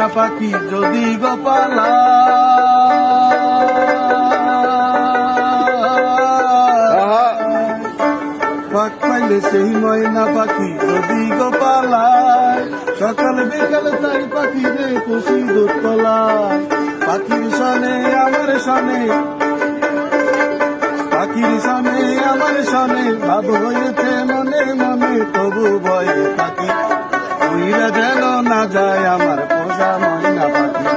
ময়না পাখি যদি গোপালা পাক পাইলে সেই ময়না পাখি যদি গোপালায় সকাল বিকাল তাই পাখি রে খুশি দোতলায় পাখির সনে আমার সনে পাখির সনে আমার সনে ভাব হয়েছে মনে মনে তবু ভয়ে পাখি উইরা যেন না যায় আমার পোষা ময়না পাখি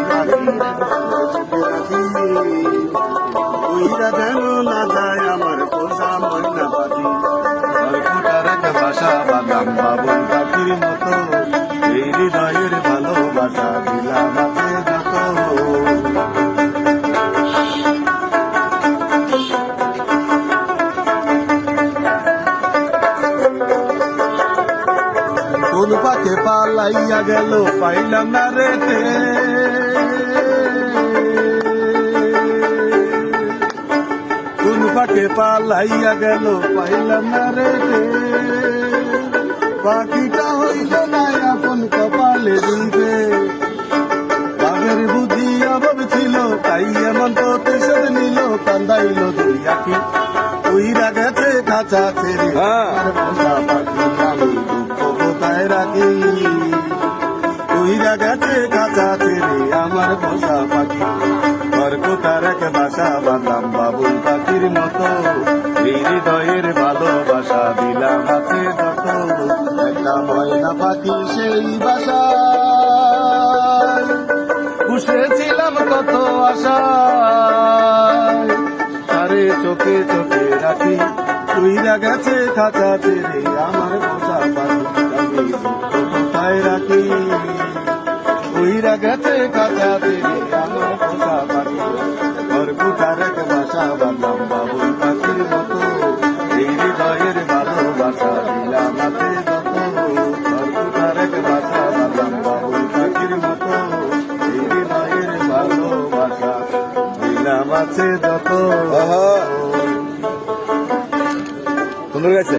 উইরা যেন না যায় আমার পোষা ময়না পাখি খড়কুটার এক বাসা বাঁধলাম বাবুল পাখির মতো এই হৃদয়ের ভালোবাসা দিলাম আছে যত কোন পাখে পালাইয়া গেল পাইলাম না রেতে কোন পাখে পালাইয়া গেল পাইলাম না রেতে পাখিটা হইল না আপন কপালে দিবে বাঘের বুদ্ধি অভাব ছিল তাই এমন প্রতিশোধ নিল কান্দাইল দুই আখি উইরা গেছে খাঁচা ছেড়ে পোষা পাখি আমি দুঃখ কোথায় রাখি উইরা গেছে খাঁচা ছেড়ে আমার পোষা পাখি খড়কুটার এক বাসা বাঁধলাম বাবুল পাখির মতো এই হৃদয়ের ভালোবাসা দিলাম আছে যত একটা ময়না পাখি সেই বাসা বসেছিলাম কত আশা তারে চোখে চোখে রাখি উইরা গেছে খাঁচা ছেড়ে আমার পোষা পাখি আমি কোথায় রাখি উইরা গেছে খাঁচা ছেড়ে আমার পোষা পাখি খড়কুটার এক বাসা বাঁধলাম বাবুল পাখির মতো এই হৃদয়ের ভালোবাসা দিলাম আছে যত খড়কুটার এক বাসা বাঁধলাম বাবুল পাখির মতো এই হৃদয়ের ভালোবাসা দিলাম আছে যত সুন্দর গেছে।